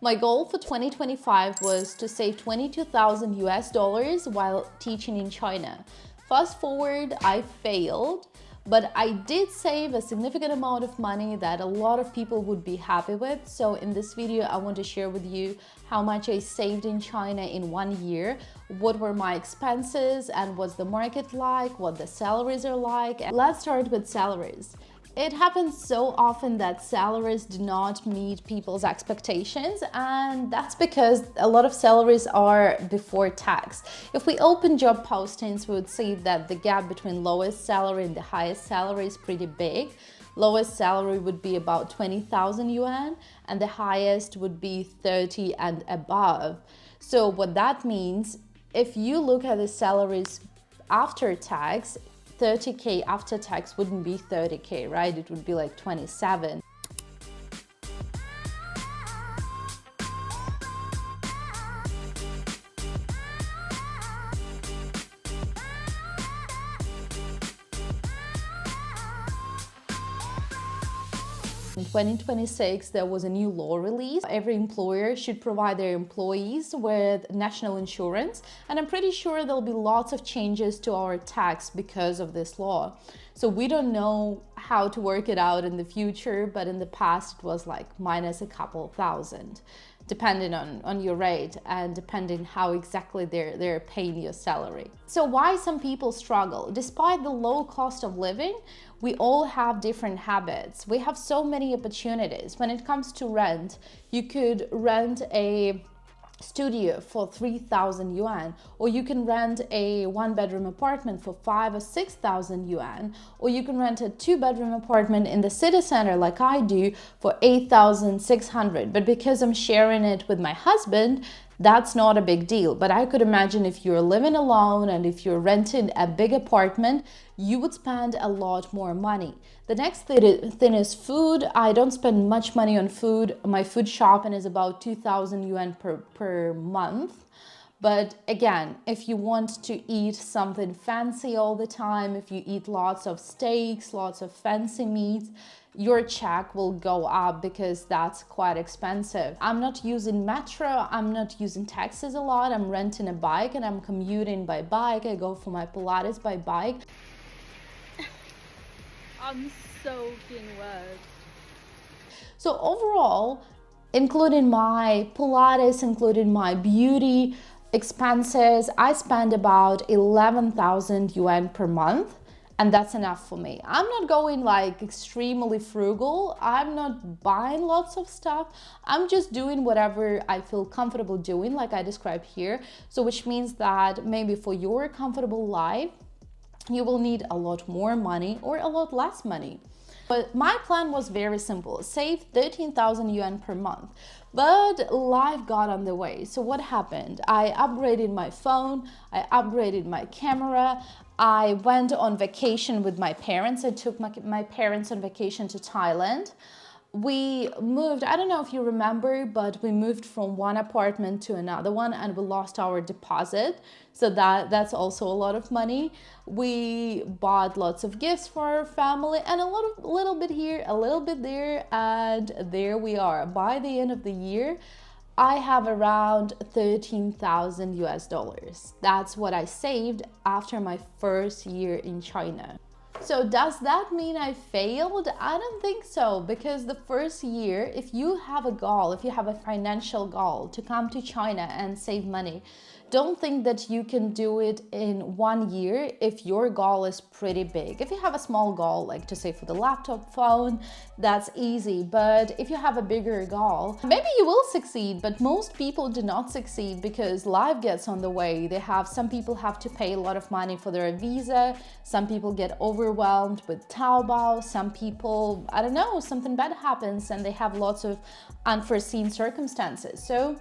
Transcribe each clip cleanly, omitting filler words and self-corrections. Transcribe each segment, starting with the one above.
My goal for 2025 was to save 22,000 US dollars while teaching in China. Fast forward, I failed, but I did save a significant amount of money that a lot of people would be happy with. So in this video, I want to share with you how much I saved in China in 1 year, what were my expenses and what's the market like, what the salaries are like. Let's start with salaries. It happens so often that salaries do not meet people's expectations, and that's because a lot of salaries are before tax. If we open job postings, we would see that the gap between lowest salary and the highest salary is pretty big. Lowest salary would be about 20,000 yuan, and the highest would be 30 and above. So what that means, if you look at the salaries after tax, 30K after tax wouldn't be 30K, right? It would be like 27. In 2026, there was a new law released. Every employer should provide their employees with national insurance, and I'm pretty sure there'll be lots of changes to our tax because of this law. So we don't know how to work it out in the future, but in the past it was like minus a couple thousand, depending on your rate and depending how exactly they're paying your salary. So why some people struggle? Despite the low cost of living, we all have different habits. We have so many opportunities. When it comes to rent, you could rent a studio for 3,000 yuan, or you can rent a one-bedroom apartment for 5 or 6,000 yuan, or you can rent a two-bedroom apartment in the city center like I do for 8,600. But because I'm sharing it with my husband, that's not a big deal. But I could imagine if you're living alone and if you're renting a big apartment, you would spend a lot more money. The next thing is food. I don't spend much money on food. My food shopping is about 2,000 yuan per month. But again, if you want to eat something fancy all the time, if you eat lots of steaks, lots of fancy meats, your check will go up because that's quite expensive. I'm not using metro, I'm not using taxis a lot. I'm renting a bike and I'm commuting by bike. I go for my Pilates by bike. I'm soaking wet. So overall, including my Pilates, including my beauty expenses, I spend about 11,000 yuan per month. And that's enough for me. I'm not going like extremely frugal. I'm not buying lots of stuff. I'm just doing whatever I feel comfortable doing, like I described here. So which means that maybe for your comfortable life, you will need a lot more money or a lot less money. But my plan was very simple, save 13,000 yuan per month. But life got on the way. So what happened? I upgraded my phone, I upgraded my camera, I went on vacation with my parents. I took my parents on vacation to Thailand. We moved, I don't know if you remember, but we moved from one apartment to another one and we lost our deposit. So that's also a lot of money. We bought lots of gifts for our family and a little bit here, a little bit there, and there we are. By the end of the year, I have around 13,000 US dollars. That's what I saved after my first year in China. So does that mean I failed? I don't think so, because the first year, if you have a goal, if you have a financial goal to come to China and save money, don't think that you can do it in 1 year if your goal is pretty big. If you have a small goal, like to save for the laptop phone, that's easy. But if you have a bigger goal, maybe you will succeed, but most people do not succeed because life gets on the way. Some people have to pay a lot of money for their visa. Some people get overwhelmed with Taobao. Some people, I don't know, something bad happens and they have lots of unforeseen circumstances. So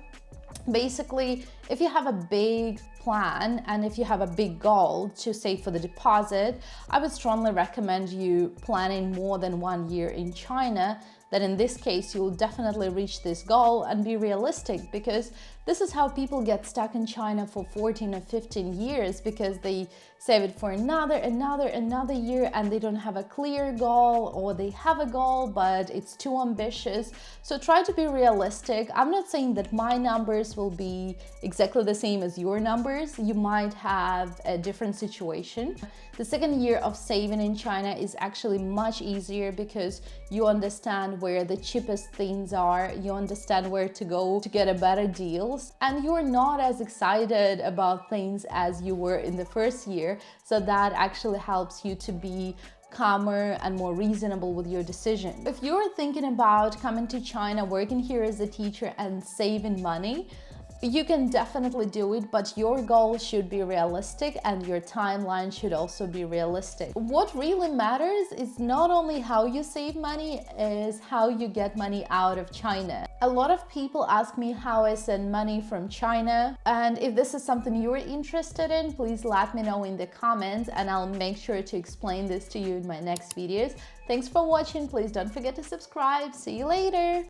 basically, if you have a big plan and if you have a big goal to save for the deposit, I would strongly recommend you planning more than 1 year in China then in this case you'll definitely reach this goal and be realistic, because this is how people get stuck in China for 14 or 15 years, because they save it for another year and they don't have a clear goal, or they have a goal but it's too ambitious. So try to be realistic. I'm not saying that my numbers will be exactly the same as your numbers. You might have a different situation. The second year of saving in China is actually much easier, because you understand where the cheapest things are, you understand where to go to get a better deals, and you're not as excited about things as you were in the first year. So that actually helps you to be calmer and more reasonable with your decision. If you're thinking about coming to China, working here as a teacher and saving money, you can definitely do it, but your goal should be realistic and your timeline should also be realistic. What really matters is not only how you save money, is how you get money out of China. A lot of people ask me how I send money from China, and if this is something you're interested in, please let me know in the comments and I'll make sure to explain this to you in my next videos. Thanks for watching. Please don't forget to subscribe. See you later.